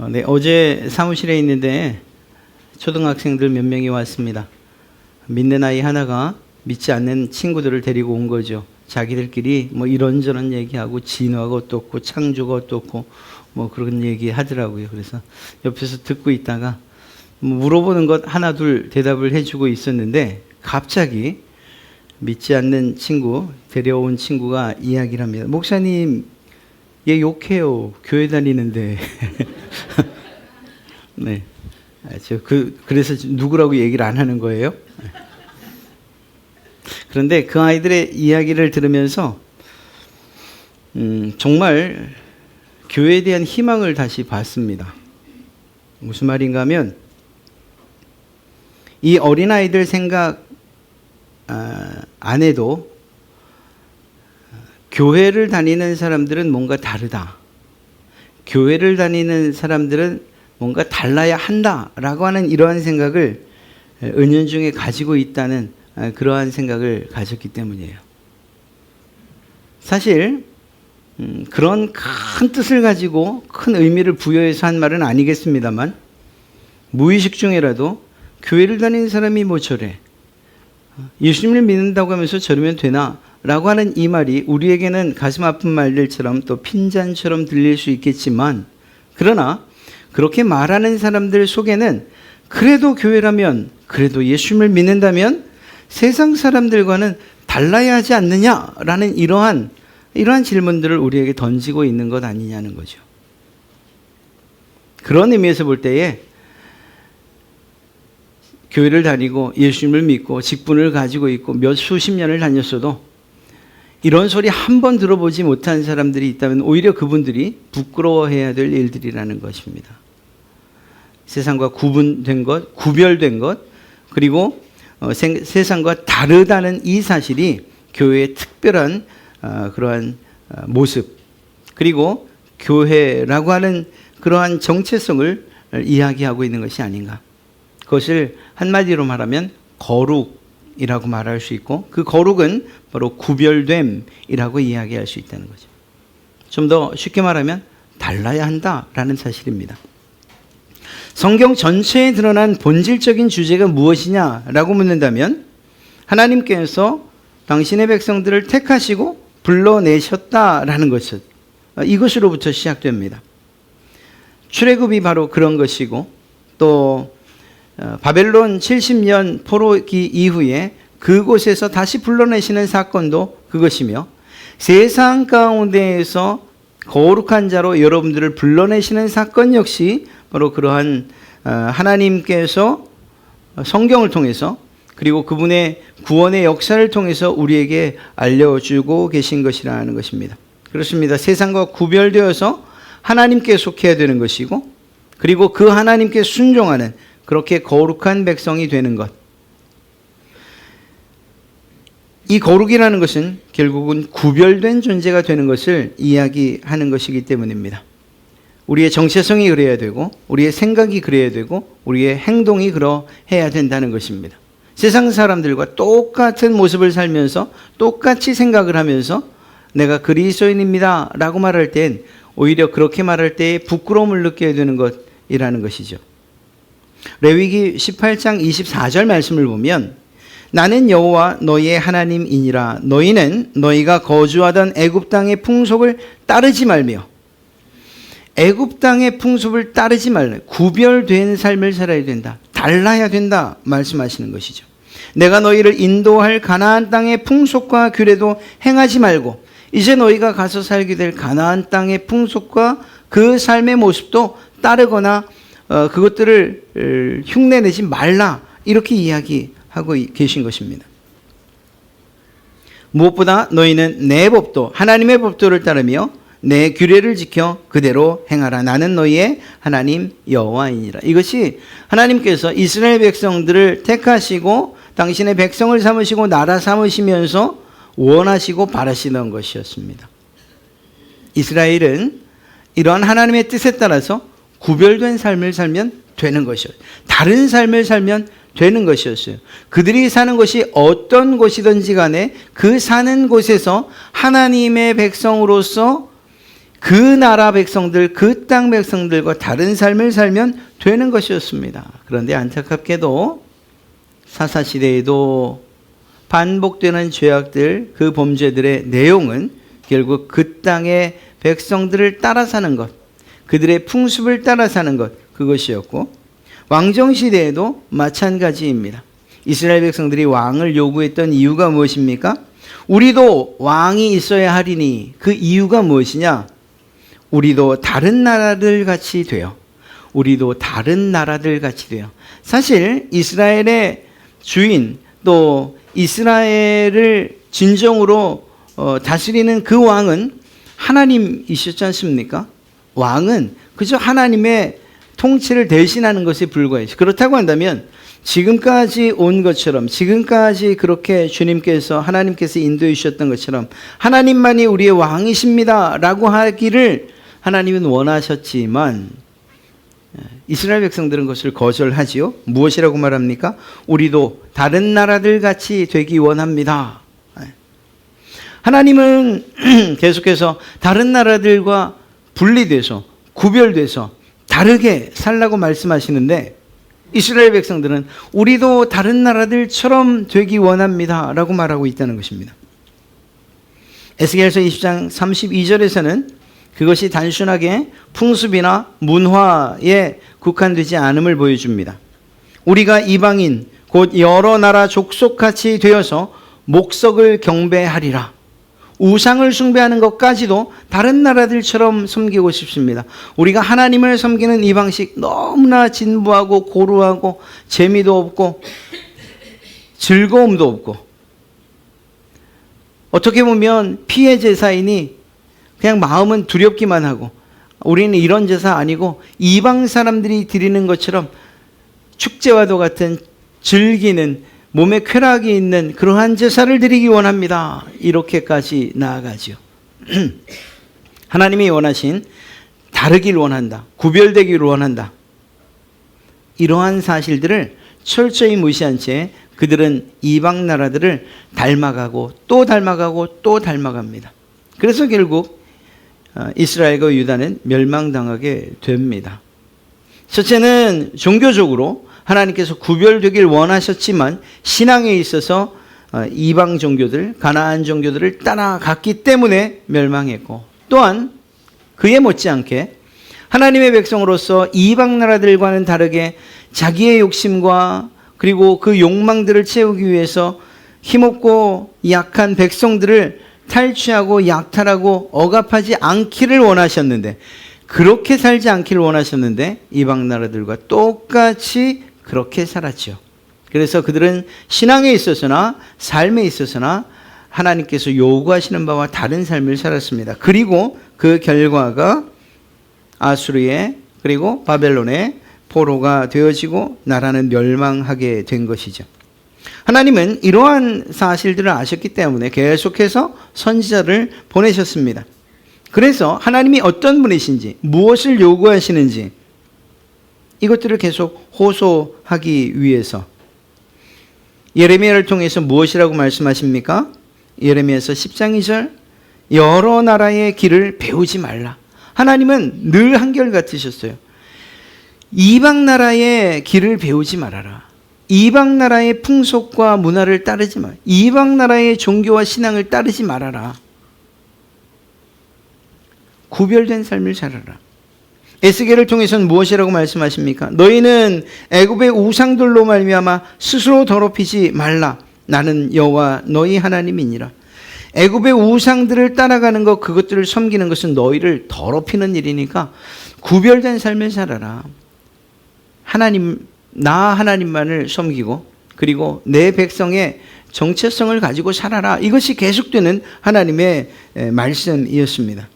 네, 어제 사무실에 있는데 초등학생들 몇 명이 왔습니다. 믿는 아이 하나가 믿지 않는 친구들을 데리고 온 거죠. 자기들끼리 뭐 이런저런 얘기하고 진화가 어떻고 창조가 어떻고 뭐 그런 얘기 하더라고요. 그래서 옆에서 듣고 있다가 물어보는 것 하나 둘 대답을 해주고 있었는데 갑자기 믿지 않는 친구, 데려온 친구가 이야기를 합니다. 목사님, 얘 욕해요. 교회 다니는데. 네. 그래서 누구라고 얘기를 안 하는 거예요. 그런데 그 아이들의 이야기를 들으면서 정말 교회에 대한 희망을 다시 봤습니다. 무슨 말인가 하면 이 어린아이들 생각 안 해도 교회를 다니는 사람들은 뭔가 다르다. 교회를 다니는 사람들은 뭔가 달라야 한다라고 하는 이러한 생각을 은연중에 가지고 있다는 그러한 생각을 가졌기 때문이에요. 사실 그런 큰 뜻을 가지고 큰 의미를 부여해서 한 말은 아니겠습니다만 무의식 중에라도 교회를 다니는 사람이 뭐 저래, 예수님을 믿는다고 하면서 저러면 되나? 라고 하는 이 말이 우리에게는 가슴 아픈 말들처럼 또 핀잔처럼 들릴 수 있겠지만, 그러나 그렇게 말하는 사람들 속에는 그래도 교회라면, 그래도 예수님을 믿는다면 세상 사람들과는 달라야 하지 않느냐라는 이러한 질문들을 우리에게 던지고 있는 것 아니냐는 거죠. 그런 의미에서 볼 때에 교회를 다니고 예수님을 믿고 직분을 가지고 있고 몇 수십 년을 다녔어도 이런 소리 한 번 들어보지 못한 사람들이 있다면 오히려 그분들이 부끄러워해야 될 일들이라는 것입니다. 세상과 구분된 것, 구별된 것, 그리고 세상과 다르다는 이 사실이 교회의 특별한 그러한 모습, 그리고 교회라고 하는 그러한 정체성을 이야기하고 있는 것이 아닌가. 그것을 한마디로 말하면 거룩이라고 말할 수 있고, 그 거룩은 바로 구별됨이라고 이야기할 수 있다는 거죠. 좀 더 쉽게 말하면 달라야 한다라는 사실입니다. 성경 전체에 드러난 본질적인 주제가 무엇이냐라고 묻는다면 하나님께서 당신의 백성들을 택하시고 불러내셨다라는 것은 이것으로부터 시작됩니다. 출애굽이 바로 그런 것이고, 또 바벨론 70년 포로기 이후에 그곳에서 다시 불러내시는 사건도 그것이며, 세상 가운데에서 거룩한 자로 여러분들을 불러내시는 사건 역시 바로 그러한 하나님께서 성경을 통해서, 그리고 그분의 구원의 역사를 통해서 우리에게 알려주고 계신 것이라는 것입니다. 그렇습니다. 세상과 구별되어서 하나님께 속해야 되는 것이고, 그리고 그 하나님께 순종하는 그렇게 거룩한 백성이 되는 것. 이 거룩이라는 것은 결국은 구별된 존재가 되는 것을 이야기하는 것이기 때문입니다. 우리의 정체성이 그래야 되고, 우리의 생각이 그래야 되고, 우리의 행동이 그러해야 된다는 것입니다. 세상 사람들과 똑같은 모습을 살면서 똑같이 생각을 하면서 내가 그리스도인입니다 라고 말할 땐 오히려 그렇게 말할 때에 부끄러움을 느껴야 되는 것이라는 것이죠. 레위기 18장 24절 말씀을 보면 나는 여호와 너희의 하나님이니라. 너희는 너희가 거주하던 애굽 땅의 풍속을 따르지 말며, 애굽 땅의 풍습을 따르지 말라. 구별된 삶을 살아야 된다. 달라야 된다 말씀하시는 것이죠. 내가 너희를 인도할 가나안 땅의 풍속과 규례도 행하지 말고 이제 너희가 가서 살게 될 가나안 땅의 풍속과 그 삶의 모습도 따르거나 그것들을 흉내내지 말라, 이렇게 이야기하고 계신 것입니다. 무엇보다 너희는 내 법도, 하나님의 법도를 따르며 내 규례를 지켜 그대로 행하라. 나는 너희의 하나님 여호와이니라. 이것이 하나님께서 이스라엘 백성들을 택하시고 당신의 백성을 삼으시고 나라 삼으시면서 원하시고 바라시던 것이었습니다. 이스라엘은 이러한 하나님의 뜻에 따라서 구별된 삶을 살면 되는 것이었어요. 다른 삶을 살면 되는 것이었어요. 그들이 사는 곳이 어떤 곳이든지 간에 그 사는 곳에서 하나님의 백성으로서 그 나라 백성들, 그 땅 백성들과 다른 삶을 살면 되는 것이었습니다. 그런데 안타깝게도 사사시대에도 반복되는 죄악들, 그 범죄들의 내용은 결국 그 땅의 백성들을 따라 사는 것, 그들의 풍습을 따라 사는 것, 그것이었고, 왕정시대에도 마찬가지입니다. 이스라엘 백성들이 왕을 요구했던 이유가 무엇입니까? 우리도 왕이 있어야 하리니. 그 이유가 무엇이냐? 우리도 다른 나라들 같이 돼요. 우리도 다른 나라들 같이 돼요. 사실 이스라엘의 주인, 또 이스라엘을 진정으로 다스리는 그 왕은 하나님이셨지 않습니까? 왕은 그저 하나님의 통치를 대신하는 것에 불과해요. 그렇다고 한다면 지금까지 온 것처럼, 지금까지 그렇게 주님께서, 하나님께서 인도해 주셨던 것처럼 하나님만이 우리의 왕이십니다 라고 하기를 하나님은 원하셨지만 이스라엘 백성들은 그것을 거절하지요. 무엇이라고 말합니까? 우리도 다른 나라들 같이 되기 원합니다. 하나님은 계속해서 다른 나라들과 분리돼서, 구별돼서 다르게 살라고 말씀하시는데, 이스라엘 백성들은 우리도 다른 나라들처럼 되기 원합니다 라고 말하고 있다는 것입니다. 에스겔서 20장 32절에서는 그것이 단순하게 풍습이나 문화에 국한되지 않음을 보여줍니다. 우리가 이방인 곧 여러 나라 족속같이 되어서 목석을 경배하리라. 우상을 숭배하는 것까지도 다른 나라들처럼 섬기고 싶습니다. 우리가 하나님을 섬기는 이 방식 너무나 진부하고 고루하고 재미도 없고 즐거움도 없고, 어떻게 보면 피해 제사이니 그냥 마음은 두렵기만 하고, 우리는 이런 제사 아니고 이방 사람들이 드리는 것처럼 축제와도 같은 즐기는, 몸에 쾌락이 있는 그러한 제사를 드리기 원합니다. 이렇게까지 나아가죠. 하나님이 원하신 다르길 원한다, 구별되기를 원한다, 이러한 사실들을 철저히 무시한 채 그들은 이방 나라들을 닮아가고 또 닮아가고 또 닮아갑니다. 그래서 결국 이스라엘과 유다는 멸망당하게 됩니다. 첫째는 종교적으로 하나님께서 구별되길 원하셨지만 신앙에 있어서 이방 종교들, 가나안 종교들을 따라갔기 때문에 멸망했고, 또한 그에 못지않게 하나님의 백성으로서 이방 나라들과는 다르게 자기의 욕심과 그리고 그 욕망들을 채우기 위해서 힘없고 약한 백성들을 탈취하고 약탈하고 억압하지 않기를 원하셨는데, 그렇게 살지 않기를 원하셨는데 이방 나라들과 똑같이 그렇게 살았죠. 그래서 그들은 신앙에 있어서나 삶에 있어서나 하나님께서 요구하시는 바와 다른 삶을 살았습니다. 그리고 그 결과가 아수르의 그리고 바벨론의 포로가 되어지고 나라는 멸망하게 된 것이죠. 하나님은 이러한 사실들을 아셨기 때문에 계속해서 선지자를 보내셨습니다. 그래서 하나님이 어떤 분이신지, 무엇을 요구하시는지 이것들을 계속 호소하기 위해서 예레미야를 통해서 무엇이라고 말씀하십니까? 예레미야서 10장 2절, 여러 나라의 길을 배우지 말라. 하나님은 늘 한결같으셨어요. 이방 나라의 길을 배우지 말아라. 이방 나라의 풍속과 문화를 따르지 마. 이방 나라의 종교와 신앙을 따르지 말아라. 구별된 삶을 살아라. 에스겔을 통해서는 무엇이라고 말씀하십니까? 너희는 애굽의 우상들로 말미암아 스스로 더럽히지 말라. 나는 여호와 너희 하나님이니라. 애굽의 우상들을 따라가는 것, 그것들을 섬기는 것은 너희를 더럽히는 일이니까 구별된 삶을 살아라. 하나님, 나 하나님만을 섬기고 그리고 내 백성의 정체성을 가지고 살아라. 이것이 계속되는 하나님의 말씀이었습니다.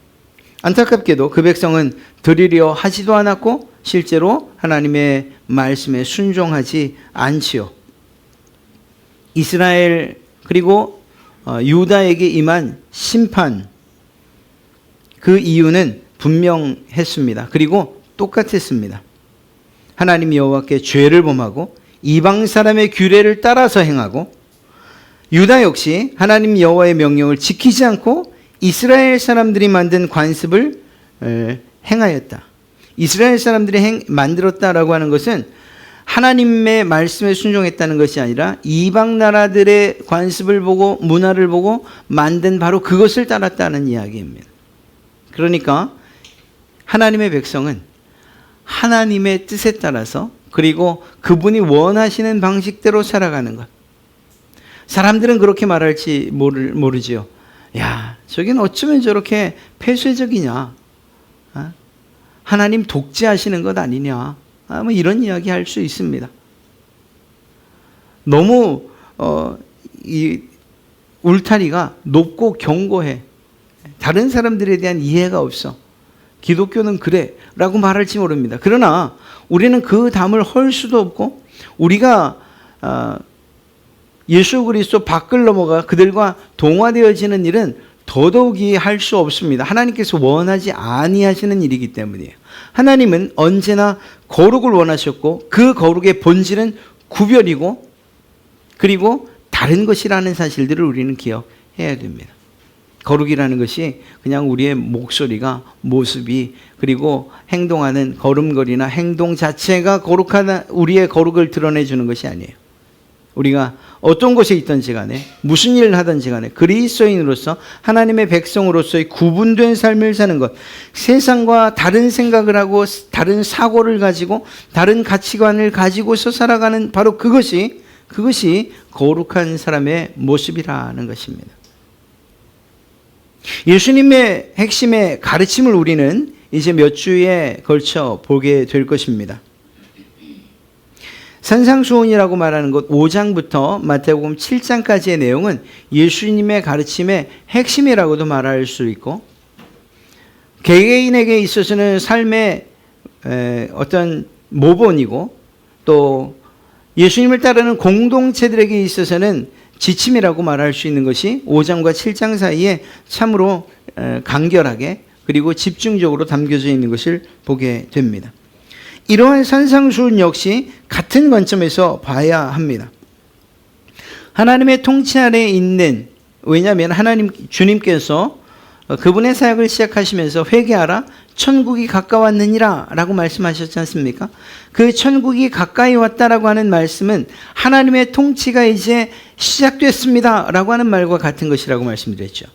안타깝게도 그 백성은 들으려 하지도 않았고 실제로 하나님의 말씀에 순종하지 않지요. 이스라엘 그리고 유다에게 임한 심판, 그 이유는 분명했습니다. 그리고 똑같았습니다. 하나님 여호와께 죄를 범하고 이방 사람의 규례를 따라서 행하고, 유다 역시 하나님 여호와의 명령을 지키지 않고 이스라엘 사람들이 만든 관습을 행하였다. 이스라엘 사람들이 만들었다라고 하는 것은 하나님의 말씀에 순종했다는 것이 아니라 이방 나라들의 관습을 보고 문화를 보고 만든 바로 그것을 따랐다는 이야기입니다. 그러니까 하나님의 백성은 하나님의 뜻에 따라서 그리고 그분이 원하시는 방식대로 살아가는 것. 사람들은 그렇게 말할지 모르지요. 야, 저긴 어쩌면 저렇게 폐쇄적이냐? 하나님 독재하시는 것 아니냐? 뭐 이런 이야기 할 수 있습니다. 너무 이 울타리가 높고 견고해. 다른 사람들에 대한 이해가 없어. 기독교는 그래 라고 말할지 모릅니다. 그러나 우리는 그 담을 헐 수도 없고 우리가 예수 그리스도 밖을 넘어가 그들과 동화되어지는 일은 더더욱이 할 수 없습니다. 하나님께서 원하지 아니하시는 일이기 때문이에요. 하나님은 언제나 거룩을 원하셨고 그 거룩의 본질은 구별이고 그리고 다른 것이라는 사실들을 우리는 기억해야 됩니다. 거룩이라는 것이 그냥 우리의 목소리가 모습이 그리고 행동하는 걸음걸이나 행동 자체가 거룩하다 우리의 거룩을 드러내주는 것이 아니에요. 우리가 어떤 곳에 있든지 간에 무슨 일을 하든지 간에 그리스도인으로서 하나님의 백성으로서의 구분된 삶을 사는 것, 세상과 다른 생각을 하고 다른 사고를 가지고 다른 가치관을 가지고서 살아가는 바로 그것이 거룩한 사람의 모습이라는 것입니다. 예수님의 핵심의 가르침을 우리는 이제 몇 주에 걸쳐 보게 될 것입니다. 산상수훈이라고 말하는 것 5장부터 마태복음 7장까지의 내용은 예수님의 가르침의 핵심이라고도 말할 수 있고 개개인에게 있어서는 삶의 어떤 모본이고 또 예수님을 따르는 공동체들에게 있어서는 지침이라고 말할 수 있는 것이 5장과 7장 사이에 참으로 간결하게 그리고 집중적으로 담겨져 있는 것을 보게 됩니다. 이러한 산상수훈 역시 같은 관점에서 봐야 합니다. 하나님의 통치 아래에 있는, 왜냐하면 주님께서 그분의 사역을 시작하시면서 회개하라 천국이 가까웠느니라 라고 말씀하셨지 않습니까? 그 천국이 가까이 왔다라고 하는 말씀은 하나님의 통치가 이제 시작됐습니다 라고 하는 말과 같은 것이라고 말씀드렸죠.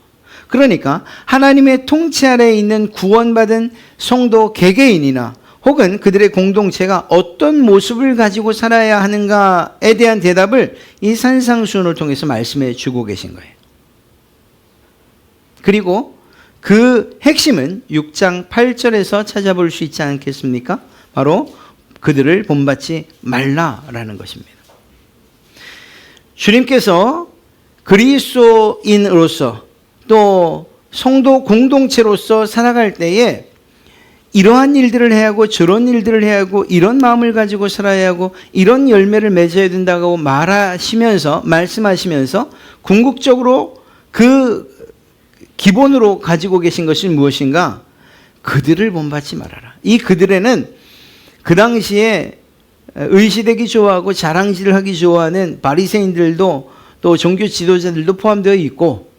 그러니까 하나님의 통치 아래에 있는 구원받은 성도 개개인이나 혹은 그들의 공동체가 어떤 모습을 가지고 살아야 하는가에 대한 대답을 이 산상수훈을 통해서 말씀해 주고 계신 거예요. 그리고 그 핵심은 6장 8절에서 찾아볼 수 있지 않겠습니까? 바로 그들을 본받지 말라라는 것입니다. 주님께서 그리스도인으로서 또 성도 공동체로서 살아갈 때에 이러한 일들을 해야 하고 저런 일들을 해야 하고 이런 마음을 가지고 살아야 하고 이런 열매를 맺어야 된다고 말씀하시면서 궁극적으로 그 기본으로 가지고 계신 것이 무엇인가? 그들을 본받지 말아라. 이 그들에는 그 당시에 의시되기 좋아하고 자랑질을 하기 좋아하는 바리새인들도 또 종교 지도자들도 포함되어 있고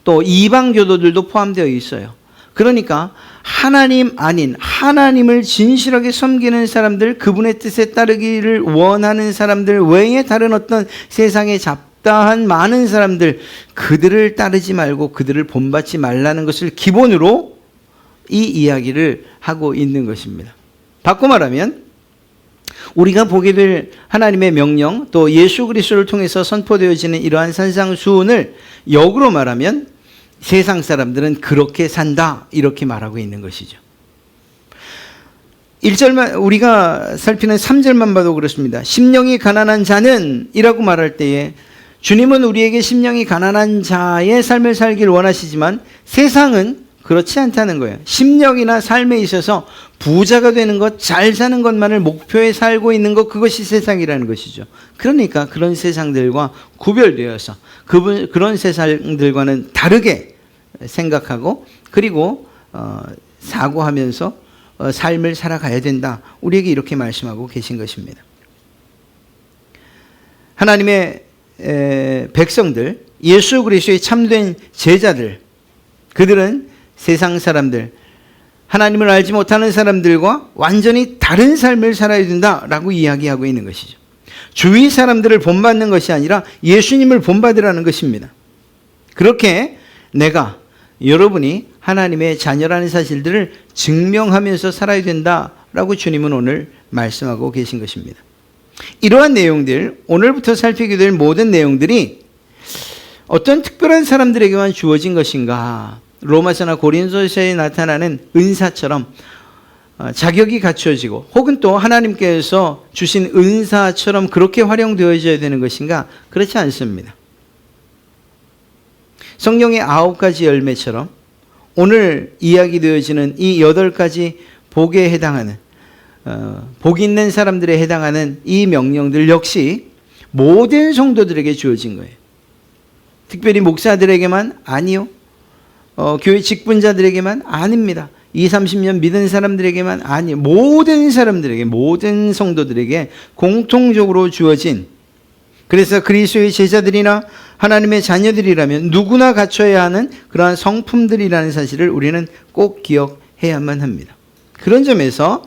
또 이방 교도들도 포함되어 있어요. 그러니까 하나님 아닌 하나님을 진실하게 섬기는 사람들, 그분의 뜻에 따르기를 원하는 사람들 외에 다른 어떤 세상에 잡다한 많은 사람들, 그들을 따르지 말고 그들을 본받지 말라는 것을 기본으로 이 이야기를 하고 있는 것입니다. 바꿔 말하면 우리가 보게 될 하나님의 명령 또 예수 그리스도를 통해서 선포되어지는 이러한 산상수훈을 역으로 말하면 세상 사람들은 그렇게 산다 이렇게 말하고 있는 것이죠. 1절만 우리가 살피는 3절만 봐도 그렇습니다. 심령이 가난한 자는 이라고 말할 때에 주님은 우리에게 심령이 가난한 자의 삶을 살길 원하시지만 세상은 그렇지 않다는 거예요. 심령이나 삶에 있어서 부자가 되는 것, 잘 사는 것만을 목표에 살고 있는 것, 그것이 세상이라는 것이죠. 그러니까 그런 세상들과 구별되어서 그런 세상들과는 다르게 생각하고 그리고 사고하면서 삶을 살아가야 된다. 우리에게 이렇게 말씀하고 계신 것입니다. 하나님의 백성들, 예수 그리스도의 참된 제자들, 그들은 세상 사람들, 하나님을 알지 못하는 사람들과 완전히 다른 삶을 살아야 된다라고 이야기하고 있는 것이죠. 주위 사람들을 본받는 것이 아니라 예수님을 본받으라는 것입니다. 그렇게 내가, 여러분이 하나님의 자녀라는 사실들을 증명하면서 살아야 된다라고 주님은 오늘 말씀하고 계신 것입니다. 이러한 내용들, 오늘부터 살피게 될 모든 내용들이 어떤 특별한 사람들에게만 주어진 것인가? 로마서나 고린도서에 나타나는 은사처럼 자격이 갖추어지고 혹은 또 하나님께서 주신 은사처럼 그렇게 활용되어져야 되는 것인가? 그렇지 않습니다. 성경의 9가지 열매처럼 오늘 이야기되어지는 이 8가지 복에 해당하는 복 있는 사람들에 해당하는 이 명령들 역시 모든 성도들에게 주어진 거예요. 특별히 목사들에게만 아니요. 교회 직분자들에게만 아닙니다. 20, 30년 믿은 사람들에게만 아니요. 모든 사람들에게, 모든 성도들에게 공통적으로 주어진, 그래서 그리스도의 제자들이나 하나님의 자녀들이라면 누구나 갖춰야 하는 그러한 성품들이라는 사실을 우리는 꼭 기억해야만 합니다. 그런 점에서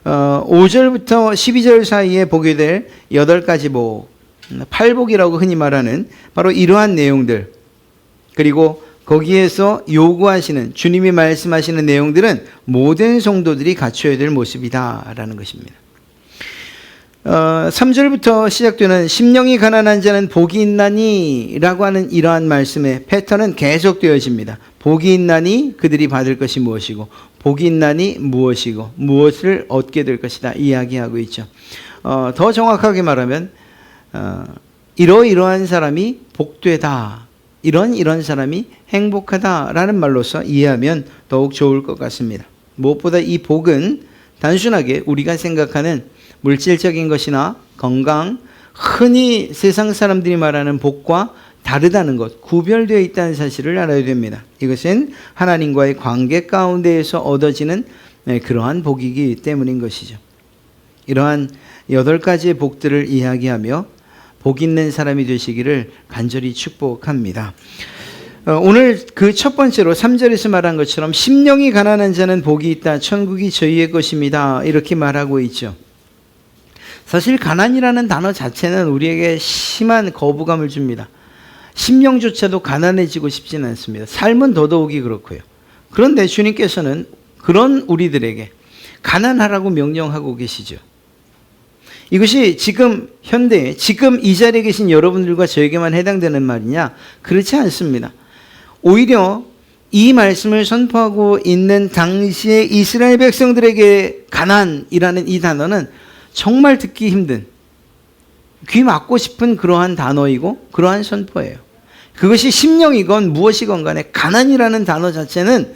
5절부터 12절 사이에 보게 될 8가지 복, 팔복이라고 흔히 말하는 바로 이러한 내용들, 그리고 거기에서 요구하시는, 주님이 말씀하시는 내용들은 모든 성도들이 갖춰야 될 모습이다라는 것입니다. 3절부터 시작되는 심령이 가난한 자는 복이 있나니 라고 하는 이러한 말씀의 패턴은 계속되어집니다. 복이 있나니 그들이 받을 것이 무엇이고, 복이 있나니 무엇이고, 무엇을 얻게 될 것이다 이야기하고 있죠. 더 정확하게 말하면 이러이러한 사람이 복되다, 이런 사람이 행복하다라는 말로서 이해하면 더욱 좋을 것 같습니다. 무엇보다 이 복은 단순하게 우리가 생각하는 물질적인 것이나 건강, 흔히 세상 사람들이 말하는 복과 다르다는 것, 구별되어 있다는 사실을 알아야 됩니다. 이것은 하나님과의 관계 가운데에서 얻어지는 그러한 복이기 때문인 것이죠. 이러한 8가지의 복들을 이야기하며 복 있는 사람이 되시기를 간절히 축복합니다. 오늘 그 첫 번째로 3절에서 말한 것처럼 심령이 가난한 자는 복이 있다, 천국이 저희의 것입니다, 이렇게 말하고 있죠. 사실 가난이라는 단어 자체는 우리에게 심한 거부감을 줍니다. 심령조차도 가난해지고 싶지는 않습니다. 삶은 더더욱이 그렇고요. 그런데 주님께서는 그런 우리들에게 가난하라고 명령하고 계시죠. 이것이 지금 현대에, 지금 이 자리에 계신 여러분들과 저에게만 해당되는 말이냐? 그렇지 않습니다. 오히려 이 말씀을 선포하고 있는 당시에 이스라엘 백성들에게 가난이라는 이 단어는 정말 듣기 힘든, 귀 막고 싶은 그러한 단어이고 그러한 선포예요. 그것이 심령이건 무엇이건 간에 가난이라는 단어 자체는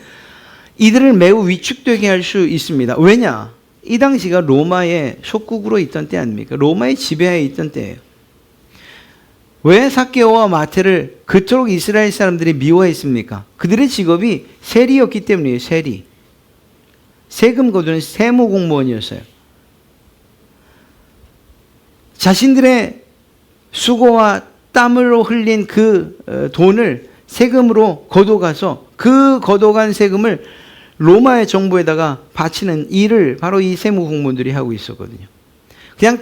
이들을 매우 위축되게 할 수 있습니다. 왜냐? 이 당시가 로마의 속국으로 있던 때 아닙니까? 로마의 지배하에 있던 때예요. 왜 삭개오와 마태를 그토록 이스라엘 사람들이 미워했습니까? 그들의 직업이 세리였기 때문이에요. 세리. 세금 거두는 세무 공무원이었어요. 자신들의 수고와 땀으로 흘린 그 돈을 세금으로 걷어가서 그 걷어간 세금을 로마의 정부에다가 바치는 일을 바로 이 세무 공무원들이 하고 있었거든요. 그냥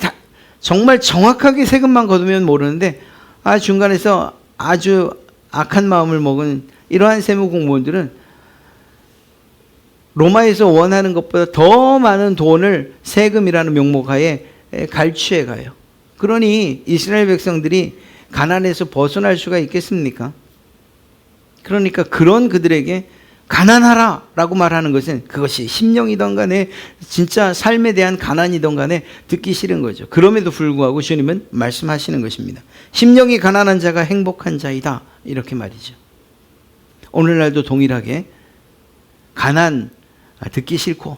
정말 정확하게 세금만 걷으면 모르는데 중간에서 아주 악한 마음을 먹은 이러한 세무 공무원들은 로마에서 원하는 것보다 더 많은 돈을 세금이라는 명목하에 갈취해 가요. 그러니 이스라엘 백성들이 가난에서 벗어날 수가 있겠습니까? 그러니까 그런 그들에게 가난하라 라고 말하는 것은 그것이 심령이든 간에 진짜 삶에 대한 가난이든 간에 듣기 싫은 거죠. 그럼에도 불구하고 주님은 말씀하시는 것입니다. 심령이 가난한 자가 행복한 자이다, 이렇게 말이죠. 오늘날도 동일하게 가난 듣기 싫고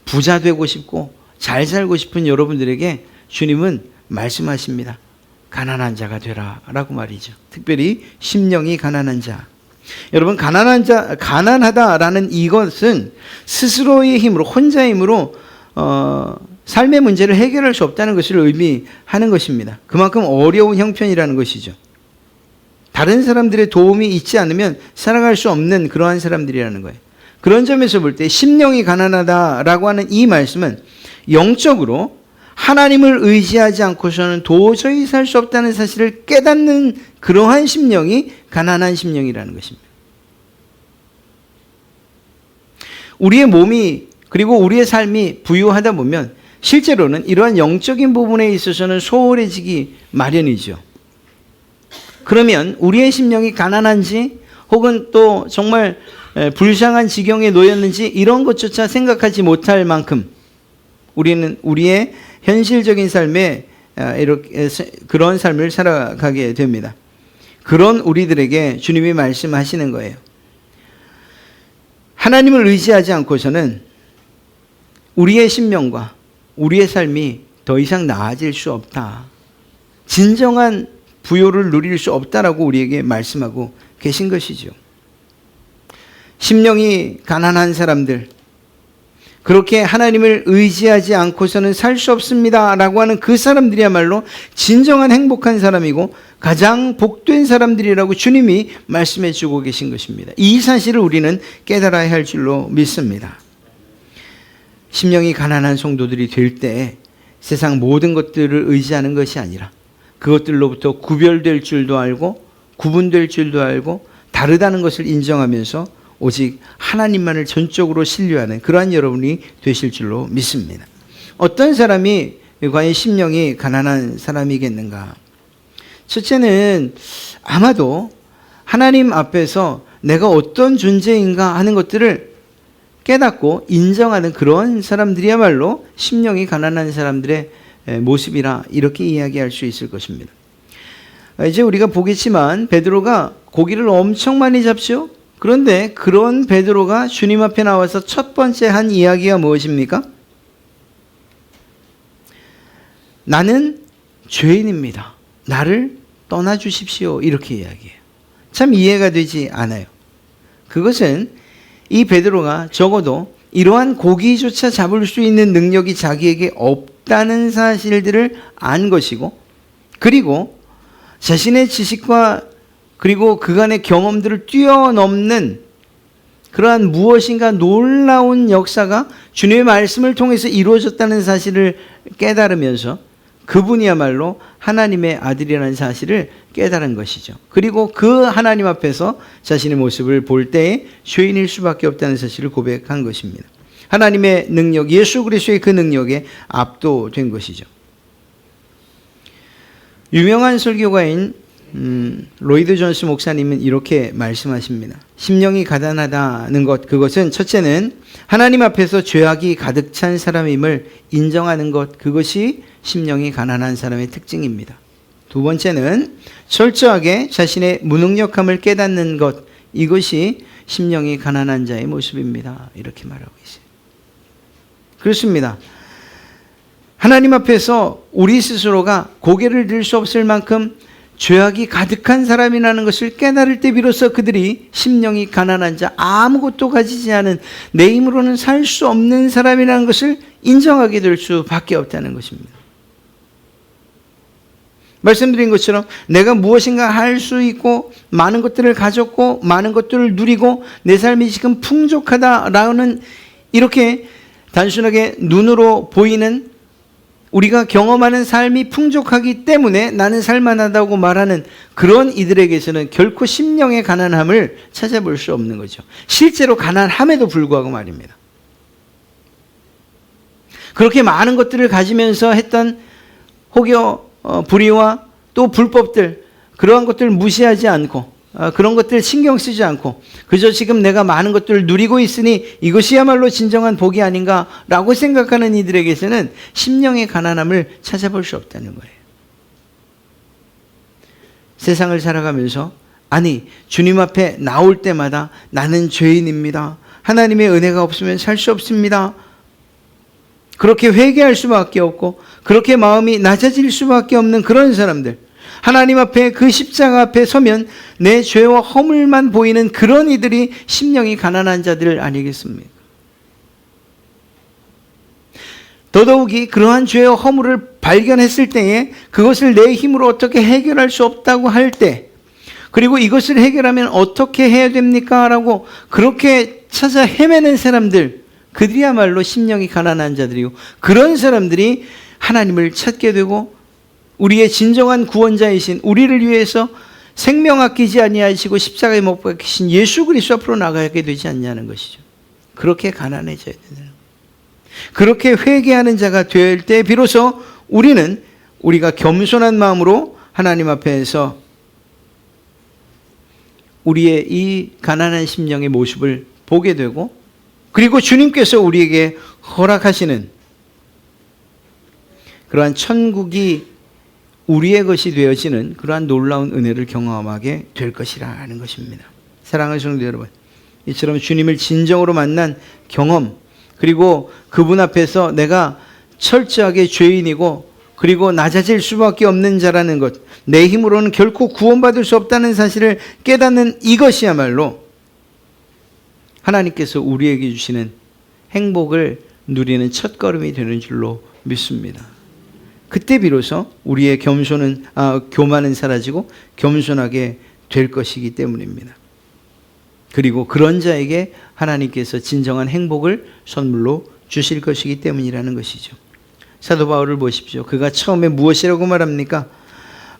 부자 되고 싶고 잘 살고 싶은 여러분들에게 주님은 말씀하십니다. 가난한 자가 되라 라고 말이죠. 특별히 심령이 가난한 자. 여러분, 가난하다라는 이것은 스스로의 힘으로, 혼자의 힘으로 삶의 문제를 해결할 수 없다는 것을 의미하는 것입니다. 그만큼 어려운 형편이라는 것이죠. 다른 사람들의 도움이 있지 않으면 살아갈 수 없는 그러한 사람들이라는 거예요. 그런 점에서 볼 때 심령이 가난하다라고 하는 이 말씀은 영적으로 하나님을 의지하지 않고서는 도저히 살 수 없다는 사실을 깨닫는 그러한 심령이 가난한 심령이라는 것입니다. 우리의 몸이 그리고 우리의 삶이 부유하다 보면 실제로는 이러한 영적인 부분에 있어서는 소홀해지기 마련이죠. 그러면 우리의 심령이 가난한지 혹은 또 정말 불쌍한 지경에 놓였는지 이런 것조차 생각하지 못할 만큼 우리는 우리의 현실적인 삶에 이렇게 그런 삶을 살아가게 됩니다. 그런 우리들에게 주님이 말씀하시는 거예요. 하나님을 의지하지 않고서는 우리의 심령과 우리의 삶이 더 이상 나아질 수 없다. 진정한 부요를 누릴 수 없다라고 우리에게 말씀하고 계신 것이죠. 심령이 가난한 사람들, 그렇게 하나님을 의지하지 않고서는 살 수 없습니다 라고 하는 그 사람들이야말로 진정한 행복한 사람이고 가장 복된 사람들이라고 주님이 말씀해 주고 계신 것입니다. 이 사실을 우리는 깨달아야 할 줄로 믿습니다. 심령이 가난한 성도들이 될 때 세상 모든 것들을 의지하는 것이 아니라 그것들로부터 구별될 줄도 알고 구분될 줄도 알고 다르다는 것을 인정하면서 오직 하나님만을 전적으로 신뢰하는 그러한 여러분이 되실 줄로 믿습니다. 어떤 사람이 과연 심령이 가난한 사람이겠는가? 첫째는 아마도 하나님 앞에서 내가 어떤 존재인가 하는 것들을 깨닫고 인정하는 그런 사람들이야말로 심령이 가난한 사람들의 모습이라 이렇게 이야기할 수 있을 것입니다. 이제 우리가 보겠지만 베드로가 고기를 엄청 많이 잡죠. 그런데 그런 베드로가 주님 앞에 나와서 첫 번째 한 이야기가 무엇입니까? 나는 죄인입니다. 나를 떠나주십시오. 이렇게 이야기해요. 참 이해가 되지 않아요. 그것은 이 베드로가 적어도 이러한 고기조차 잡을 수 있는 능력이 자기에게 없다는 사실들을 안 것이고, 그리고 자신의 지식과 그리고 그간의 경험들을 뛰어넘는 그러한 무엇인가 놀라운 역사가 주님의 말씀을 통해서 이루어졌다는 사실을 깨달으면서 그분이야말로 하나님의 아들이라는 사실을 깨달은 것이죠. 그리고 그 하나님 앞에서 자신의 모습을 볼 때에 죄인일 수밖에 없다는 사실을 고백한 것입니다. 하나님의 능력, 예수 그리스도의 그 능력에 압도된 것이죠. 유명한 설교가인 로이드 존스 목사님은 이렇게 말씀하십니다. 심령이 가난하다는 것, 그것은 첫째는 하나님 앞에서 죄악이 가득 찬 사람임을 인정하는 것, 그것이 심령이 가난한 사람의 특징입니다. 두 번째는 철저하게 자신의 무능력함을 깨닫는 것, 이것이 심령이 가난한 자의 모습입니다. 이렇게 말하고 있어요. 그렇습니다. 하나님 앞에서 우리 스스로가 고개를 들 수 없을 만큼 죄악이 가득한 사람이라는 것을 깨달을 때 비로소 그들이 심령이 가난한 자, 아무것도 가지지 않은 내 힘으로는 살 수 없는 사람이라는 것을 인정하게 될 수밖에 없다는 것입니다. 말씀드린 것처럼 내가 무엇인가 할 수 있고 많은 것들을 가졌고 많은 것들을 누리고 내 삶이 지금 풍족하다라는 이렇게 단순하게 눈으로 보이는 우리가 경험하는 삶이 풍족하기 때문에 나는 살만하다고 말하는 그런 이들에게서는 결코 심령의 가난함을 찾아볼 수 없는 거죠. 실제로 가난함에도 불구하고 말입니다. 그렇게 많은 것들을 가지면서 했던 혹여 불의와 또 불법들, 그러한 것들을 무시하지 않고 그런 것들을 신경 쓰지 않고 그저 지금 내가 많은 것들을 누리고 있으니 이것이야말로 진정한 복이 아닌가라고 생각하는 이들에게서는 심령의 가난함을 찾아볼 수 없다는 거예요. 세상을 살아가면서 아니 주님 앞에 나올 때마다 나는 죄인입니다. 하나님의 은혜가 없으면 살 수 없습니다. 그렇게 회개할 수밖에 없고 그렇게 마음이 낮아질 수밖에 없는 그런 사람들, 하나님 앞에 그 십자가 앞에 서면 내 죄와 허물만 보이는 그런 이들이 심령이 가난한 자들 아니겠습니까? 더더욱이 그러한 죄와 허물을 발견했을 때에 그것을 내 힘으로 어떻게 해결할 수 없다고 할 때, 그리고 이것을 해결하면 어떻게 해야 됩니까? 라고 그렇게 찾아 헤매는 사람들, 그들이야말로 심령이 가난한 자들이고, 그런 사람들이 하나님을 찾게 되고 우리의 진정한 구원자이신, 우리를 위해서 생명 아끼지 아니하시고 십자가에 못 박히신 예수 그리스도 앞으로 나가게 되지 않냐는 것이죠. 그렇게 가난해져야 되는, 그렇게 회개하는 자가 될 때 비로소 우리가 겸손한 마음으로 하나님 앞에서 우리의 이 가난한 심령의 모습을 보게 되고, 그리고 주님께서 우리에게 허락하시는 그러한 천국이 우리의 것이 되어지는 그러한 놀라운 은혜를 경험하게 될 것이라는 것입니다. 사랑하는 성도 여러분, 이처럼 주님을 진정으로 만난 경험, 그리고 그분 앞에서 내가 철저하게 죄인이고 그리고 낮아질 수밖에 없는 자라는 것, 내 힘으로는 결코 구원받을 수 없다는 사실을 깨닫는 이것이야말로 하나님께서 우리에게 주시는 행복을 누리는 첫걸음이 되는 줄로 믿습니다. 그때 비로소 우리의 교만은 사라지고 겸손하게 될 것이기 때문입니다. 그리고 그런 자에게 하나님께서 진정한 행복을 선물로 주실 것이기 때문이라는 것이죠. 사도 바울을 보십시오. 그가 처음에 무엇이라고 말합니까?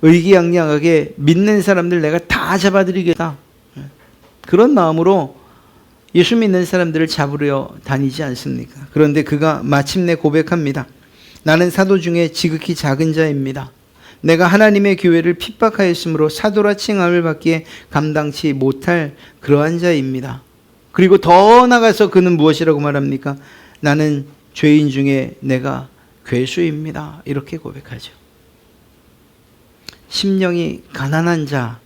의기양양하게 믿는 사람들 내가 다 잡아들이겠다. 그런 마음으로 예수 믿는 사람들을 잡으려 다니지 않습니까? 그런데 그가 마침내 고백합니다. 나는 사도 중에 지극히 작은 자입니다. 내가 하나님의 교회를 핍박하였으므로 사도라 칭함을 받기에 감당치 못할 그러한 자입니다. 그리고 더 나가서 그는 무엇이라고 말합니까? 나는 죄인 중에 내가 괴수입니다. 이렇게 고백하죠. 심령이 가난한 자,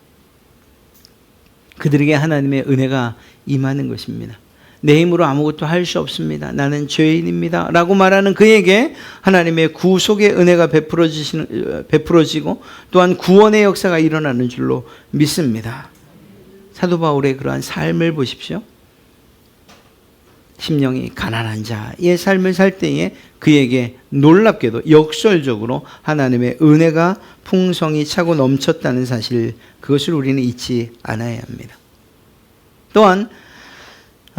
그들에게 하나님의 은혜가 임하는 것입니다. 내 힘으로 아무것도 할 수 없습니다. 나는 죄인입니다. 라고 말하는 그에게 하나님의 구속의 은혜가 베풀어지고 또한 구원의 역사가 일어나는 줄로 믿습니다. 사도 바울의 그러한 삶을 보십시오. 심령이 가난한 자의 삶을 살 때에 그에게 놀랍게도 역설적으로 하나님의 은혜가 풍성히 차고 넘쳤다는 사실, 그것을 우리는 잊지 않아야 합니다. 또한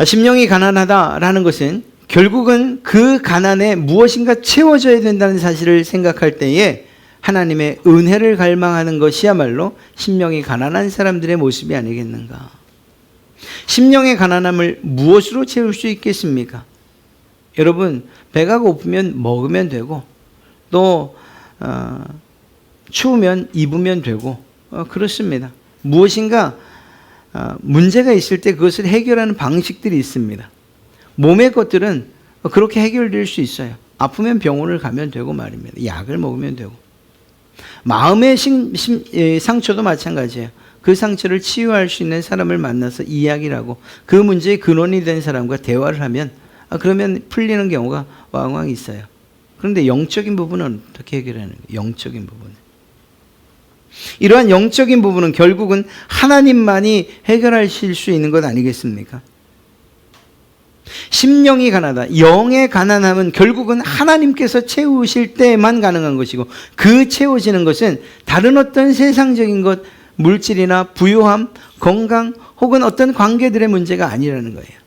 심령이 가난하다라는 것은 결국은 그 가난에 무엇인가 채워져야 된다는 사실을 생각할 때에 하나님의 은혜를 갈망하는 것이야말로 심령이 가난한 사람들의 모습이 아니겠는가. 심령의 가난함을 무엇으로 채울 수 있겠습니까? 여러분, 배가 고프면 먹으면 되고 또 추우면 입으면 되고 그렇습니다. 무엇인가 문제가 있을 때 그것을 해결하는 방식들이 있습니다. 몸의 것들은 그렇게 해결될 수 있어요. 아프면 병원을 가면 되고 말입니다. 약을 먹으면 되고. 마음의 상처도 마찬가지예요. 그 상처를 치유할 수 있는 사람을 만나서 이야기를 하고 그 문제의 근원이 된 사람과 대화를 하면 그러면 풀리는 경우가 왕왕 있어요. 그런데 영적인 부분은 어떻게 해결하는 거예요? 영적인 부분. 이러한 영적인 부분은 결국은 하나님만이 해결하실 수 있는 것 아니겠습니까? 심령이 가난하다. 영의 가난함은 결국은 하나님께서 채우실 때만 가능한 것이고, 그 채워지는 것은 다른 어떤 세상적인 것, 물질이나 부유함, 건강 혹은 어떤 관계들의 문제가 아니라는 거예요.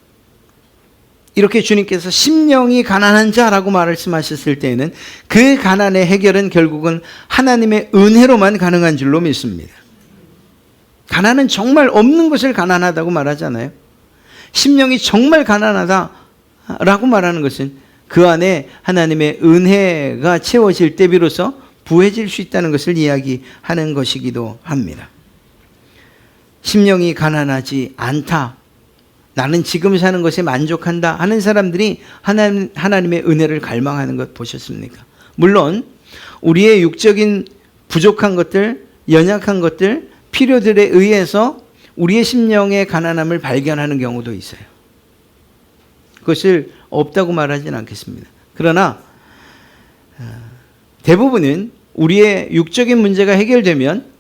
이렇게 주님께서 심령이 가난한 자라고 말씀하셨을 때에는 그 가난의 해결은 결국은 하나님의 은혜로만 가능한 줄로 믿습니다. 가난은 정말 없는 것을 가난하다고 말하잖아요. 심령이 정말 가난하다라고 말하는 것은 그 안에 하나님의 은혜가 채워질 때 비로소 부해질 수 있다는 것을 이야기하는 것이기도 합니다. 심령이 가난하지 않다, 나는 지금 사는 것에 만족한다 하는 사람들이 하나님의 은혜를 갈망하는 것 보셨습니까? 물론 우리의 육적인 부족한 것들, 연약한 것들, 필요들에 의해서 우리의 심령의 가난함을 발견하는 경우도 있어요. 그것을 없다고 말하지는 않겠습니다. 그러나 대부분은 우리의 육적인 문제가 해결되면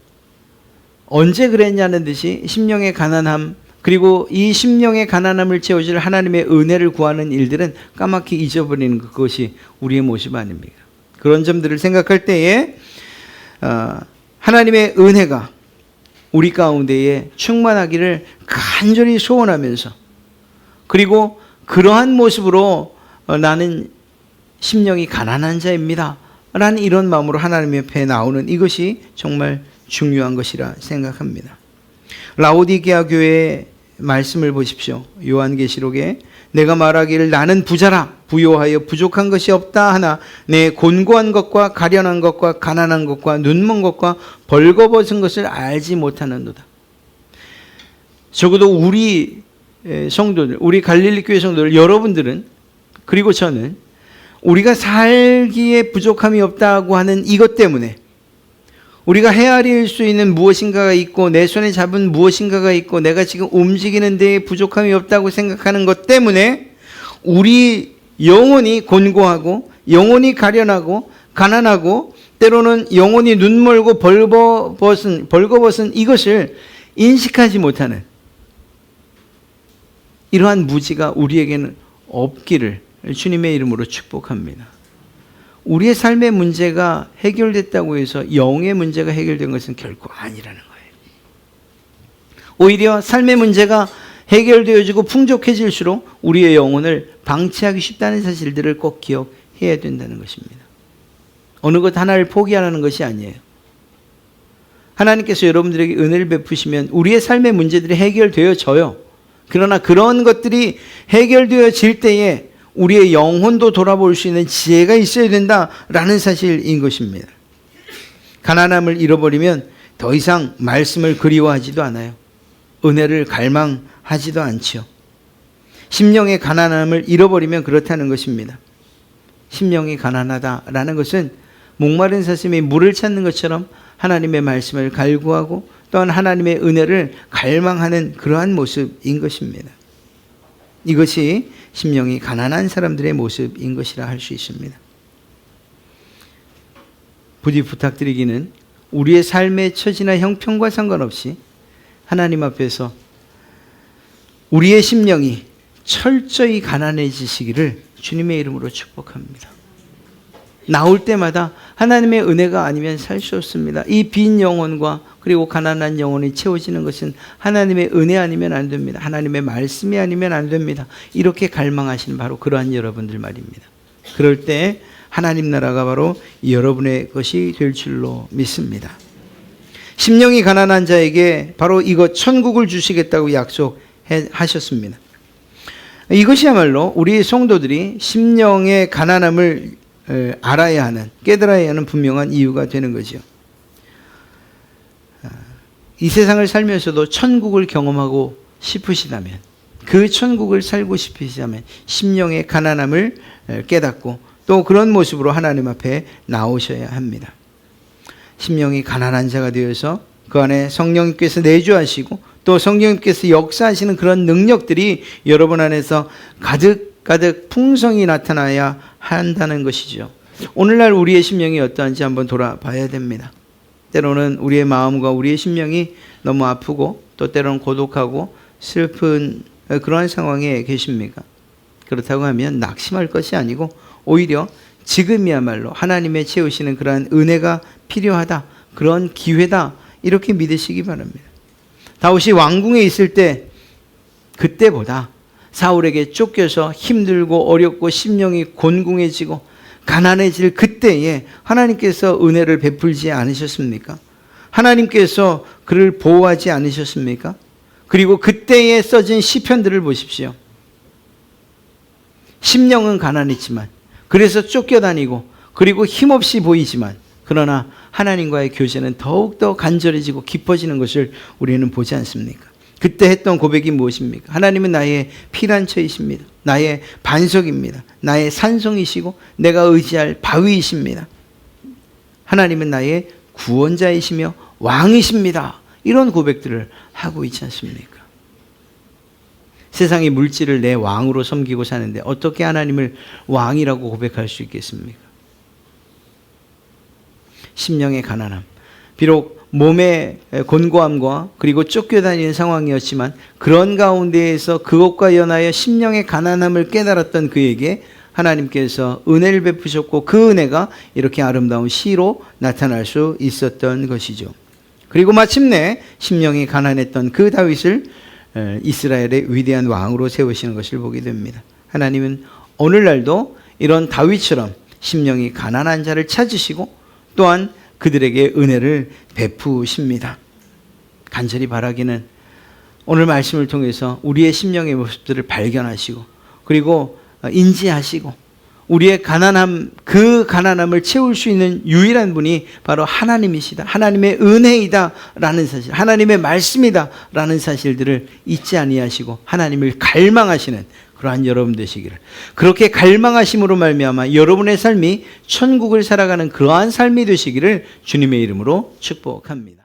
언제 그랬냐는 듯이 심령의 가난함, 그리고 이 심령의 가난함을 채워줄 하나님의 은혜를 구하는 일들은 까맣게 잊어버리는 그것이 우리의 모습 아닙니까? 그런 점들을 생각할 때에 하나님의 은혜가 우리 가운데에 충만하기를 간절히 소원하면서 그리고 그러한 모습으로 나는 심령이 가난한 자입니다 라는 이런 마음으로 하나님 옆에 나오는 이것이 정말 중요한 것이라 생각합니다. 라오디게아 교회의 말씀을 보십시오. 요한계시록에 내가 말하기를 나는 부자라 부요하여 부족한 것이 없다 하나 내 곤고한 것과 가련한 것과 가난한 것과 눈먼 것과 벌거벗은 것을 알지 못하는도다. 적어도 우리 성도들, 우리 갈릴리 교회 성도들, 여러분들은, 그리고 저는 우리가 살기에 부족함이 없다고 하는 이것 때문에, 우리가 헤아릴 수 있는 무엇인가가 있고 내 손에 잡은 무엇인가가 있고 내가 지금 움직이는 데에 부족함이 없다고 생각하는 것 때문에 우리 영혼이 곤고하고 영혼이 가련하고 가난하고 때로는 영혼이 눈멀고 벌거벗은 이것을 인식하지 못하는 이러한 무지가 우리에게는 없기를 주님의 이름으로 축복합니다. 우리의 삶의 문제가 해결됐다고 해서 영의 문제가 해결된 것은 결코 아니라는 거예요. 오히려 삶의 문제가 해결되어지고 풍족해질수록 우리의 영혼을 방치하기 쉽다는 사실들을 꼭 기억해야 된다는 것입니다. 어느 것 하나를 포기하라는 것이 아니에요. 하나님께서 여러분들에게 은혜를 베푸시면 우리의 삶의 문제들이 해결되어져요. 그러나 그런 것들이 해결되어질 때에 우리의 영혼도 돌아볼 수 있는 지혜가 있어야 된다라는 사실인 것입니다. 가난함을 잃어버리면 더 이상 말씀을 그리워하지도 않아요. 은혜를 갈망하지도 않지요. 심령의 가난함을 잃어버리면 그렇다는 것입니다. 심령이 가난하다라는 것은 목마른 사슴이 물을 찾는 것처럼 하나님의 말씀을 갈구하고 또한 하나님의 은혜를 갈망하는 그러한 모습인 것입니다. 이것이 심령이 가난한 사람들의 모습인 것이라 할 수 있습니다. 부디 부탁드리기는 우리의 삶의 처지나 형편과 상관없이 하나님 앞에서 우리의 심령이 철저히 가난해지시기를 주님의 이름으로 축복합니다. 나올 때마다 하나님의 은혜가 아니면 살 수 없습니다. 이 빈 영혼과 그리고 가난한 영혼이 채워지는 것은 하나님의 은혜 아니면 안 됩니다. 하나님의 말씀이 아니면 안 됩니다. 이렇게 갈망하시는 바로 그러한 여러분들 말입니다. 그럴 때 하나님 나라가 바로 여러분의 것이 될 줄로 믿습니다. 심령이 가난한 자에게 바로 이것 천국을 주시겠다고 약속하셨습니다. 이것이야말로 우리 성도들이 심령의 가난함을 알아야 하는, 깨달아야 하는 분명한 이유가 되는 거죠. 이 세상을 살면서도 천국을 경험하고 싶으시다면, 그 천국을 살고 싶으시다면 심령의 가난함을 깨닫고 또 그런 모습으로 하나님 앞에 나오셔야 합니다. 심령이 가난한 자가 되어서 그 안에 성령님께서 내주하시고 또 성령님께서 역사하시는 그런 능력들이 여러분 안에서 가득 풍성히 나타나야 한다는 것이죠. 오늘날 우리의 심령이 어떠한지 한번 돌아봐야 됩니다. 때로는 우리의 마음과 우리의 심령이 너무 아프고 또 때로는 고독하고 슬픈 그러한 상황에 계십니까? 그렇다고 하면 낙심할 것이 아니고 오히려 지금이야말로 하나님의 채우시는 그러한 은혜가 필요하다, 그런 기회다, 이렇게 믿으시기 바랍니다. 다윗이 왕궁에 있을 때 그때보다 사울에게 쫓겨서 힘들고 어렵고 심령이 곤궁해지고 가난해질 그때에 하나님께서 은혜를 베풀지 않으셨습니까? 하나님께서 그를 보호하지 않으셨습니까? 그리고 그때에 써진 시편들을 보십시오. 심령은 가난했지만, 그래서 쫓겨다니고 그리고 힘없이 보이지만, 그러나 하나님과의 교제는 더욱더 간절해지고 깊어지는 것을 우리는 보지 않습니까? 그때 했던 고백이 무엇입니까? 하나님은 나의 피난처이십니다. 나의 반석입니다. 나의 산성이시고 내가 의지할 바위이십니다. 하나님은 나의 구원자이시며 왕이십니다. 이런 고백들을 하고 있지 않습니까? 세상의 물질을 내 왕으로 섬기고 사는데 어떻게 하나님을 왕이라고 고백할 수 있겠습니까? 심령의 가난함, 비록 몸의 곤고함과 그리고 쫓겨다니는 상황이었지만 그런 가운데에서 그것과 연하여 심령의 가난함을 깨달았던 그에게 하나님께서 은혜를 베푸셨고 그 은혜가 이렇게 아름다운 시로 나타날 수 있었던 것이죠. 그리고 마침내 심령이 가난했던 그 다윗을 이스라엘의 위대한 왕으로 세우시는 것을 보게 됩니다. 하나님은 오늘날도 이런 다윗처럼 심령이 가난한 자를 찾으시고 또한 그들에게 은혜를 베푸십니다. 간절히 바라기는 오늘 말씀을 통해서 우리의 심령의 모습들을 발견하시고 그리고 인지하시고 우리의 가난함, 그 가난함을 채울 수 있는 유일한 분이 바로 하나님이시다. 하나님의 은혜이다 라는 사실, 하나님의 말씀이다 라는 사실들을 잊지 아니하시고 하나님을 갈망하시는 그러한 여러분 되시기를, 그렇게 갈망하심으로 말미암아 여러분의 삶이 천국을 살아가는 그러한 삶이 되시기를 주님의 이름으로 축복합니다.